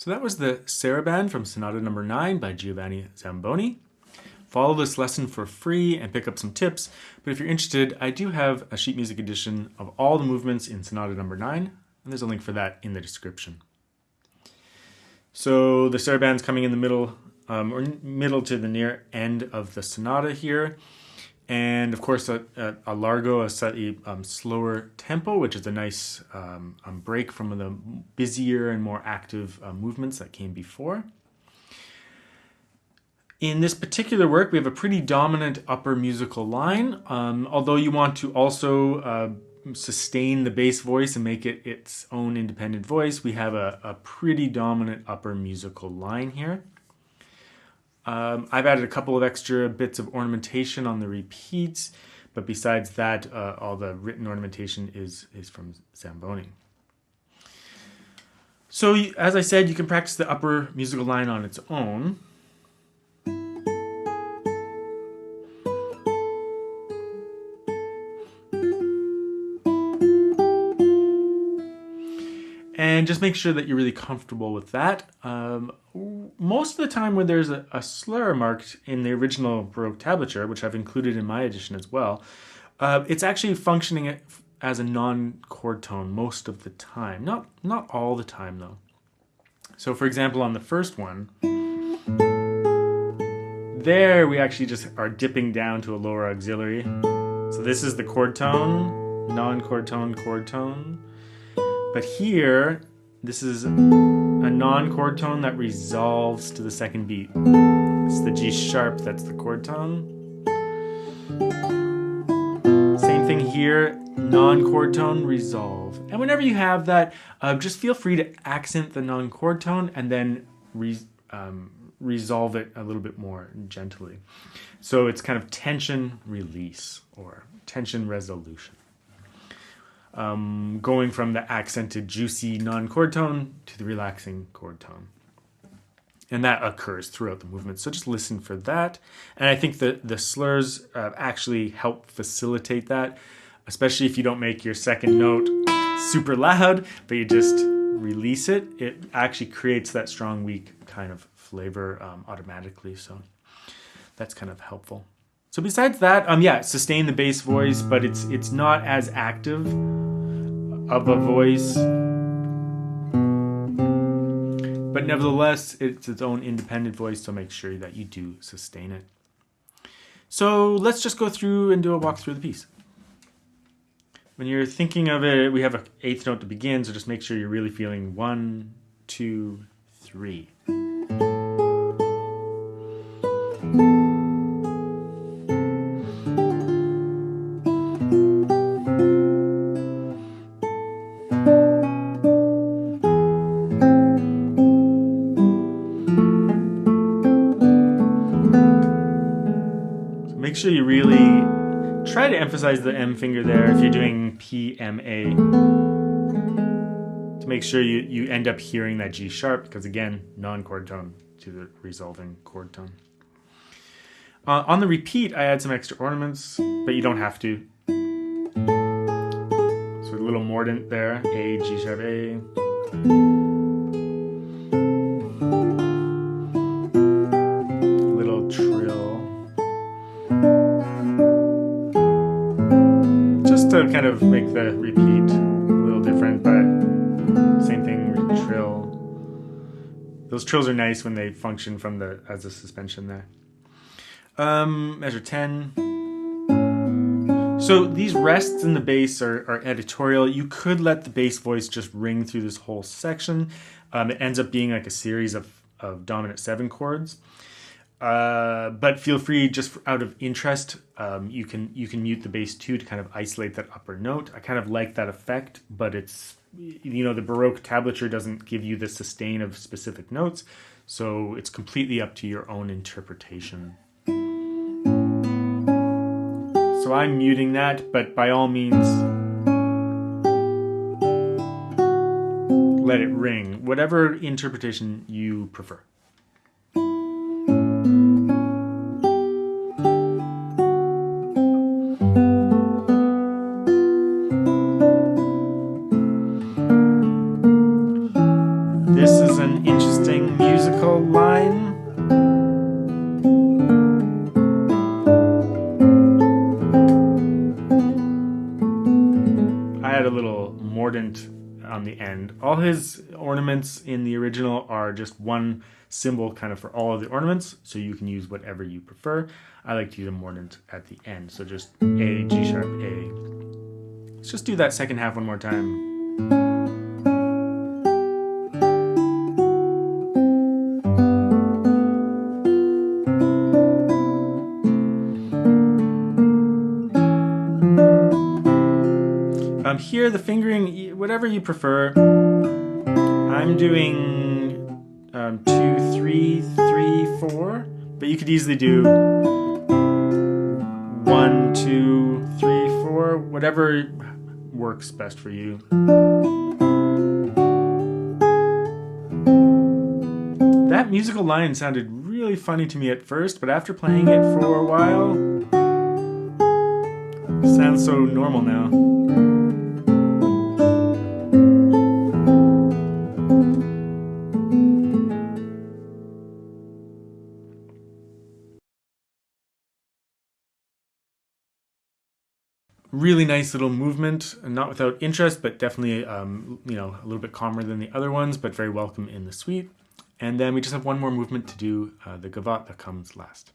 So that was the Sarabande from Sonata No. 9 by Giovanni Zamboni. Follow this lesson for free and pick up some tips, but if you're interested, I do have a sheet music edition of all the movements in Sonata No. 9, and there's a link for that in the description. So the Sarabande's coming in the middle, or middle to the near end of the sonata here. And of course, a largo, a slightly slower tempo, which is a nice break from the busier and more active movements that came before. In this particular work, we have a pretty dominant upper musical line, although you want to also sustain the bass voice and make it its own independent voice. We have a pretty dominant upper musical line here. I've added a couple of extra bits of ornamentation on the repeats, but besides that, all the written ornamentation is from Zamboni. So as I said, you can practice the upper musical line on its own. And just make sure that you're really comfortable with that. Most of the time when there's a slur marked in the original Baroque tablature, which I've included in my edition as well, it's actually functioning as a non-chord tone most of the time. Not all the time, though. So for example, on the first one, there we actually just are dipping down to a lower auxiliary. So this is the chord tone, non-chord tone, chord tone. But here, this is a non-chord tone that resolves to the second beat. It's the G sharp, that's the chord tone. Same thing here, non-chord tone, resolve. And whenever you have that, just feel free to accent the non-chord tone and then resolve it a little bit more gently. So it's kind of tension release or tension resolution. Going from the accented, juicy non-chord tone to the relaxing chord tone. And that occurs throughout the movement. So just listen for that. And I think the slurs actually help facilitate that, especially if you don't make your second note super loud, but you just release it. It actually creates that strong, weak kind of flavor automatically. So that's kind of helpful. So besides that, sustain the bass voice, but it's not as active of a voice. But nevertheless, it's its own independent voice, so make sure that you do sustain it. So let's just go through and do a walk through the piece. When you're thinking of it, we have an eighth note to begin, so just make sure you're really feeling 1, 2, 3. Make sure you really try to emphasize the M finger there if you're doing PMA, to make sure you end up hearing that G sharp, because again, non-chord tone to the resolving chord tone. On the repeat, I add some extra ornaments, but you don't have to. So a little mordant there, A, G sharp, A. Little trill. Just to kind of make the repeat a little different, but same thing with trill. Those trills are nice when they function as a suspension there. Measure 10. So these rests in the bass are editorial. You could let the bass voice just ring through this whole section. It ends up being like a series of dominant 7 chords. But feel free, just out of interest, you can mute the bass too to kind of isolate that upper note. I kind of like that effect, but it's, the Baroque tablature doesn't give you the sustain of specific notes, so it's completely up to your own interpretation. So I'm muting that, but by all means, let it ring, whatever interpretation you prefer. This is an interesting musical line. I had a little mordant on the end. All his ornaments in the original are just one symbol kind of for all of the ornaments, so you can use whatever you prefer. I like to use a mordant at the end, so just A, G sharp, A. Let's just do that second half one more time. Here, the fingering, whatever you prefer. I'm doing 2, 3, 3, 4, but you could easily do 1, 2, 3, 4, whatever works best for you. That musical line sounded really funny to me at first, but after playing it for a while, it sounds so normal now. Really nice little movement, not without interest, but definitely a little bit calmer than the other ones, but very welcome in the suite. And then we just have one more movement to do, the gavotte that comes last.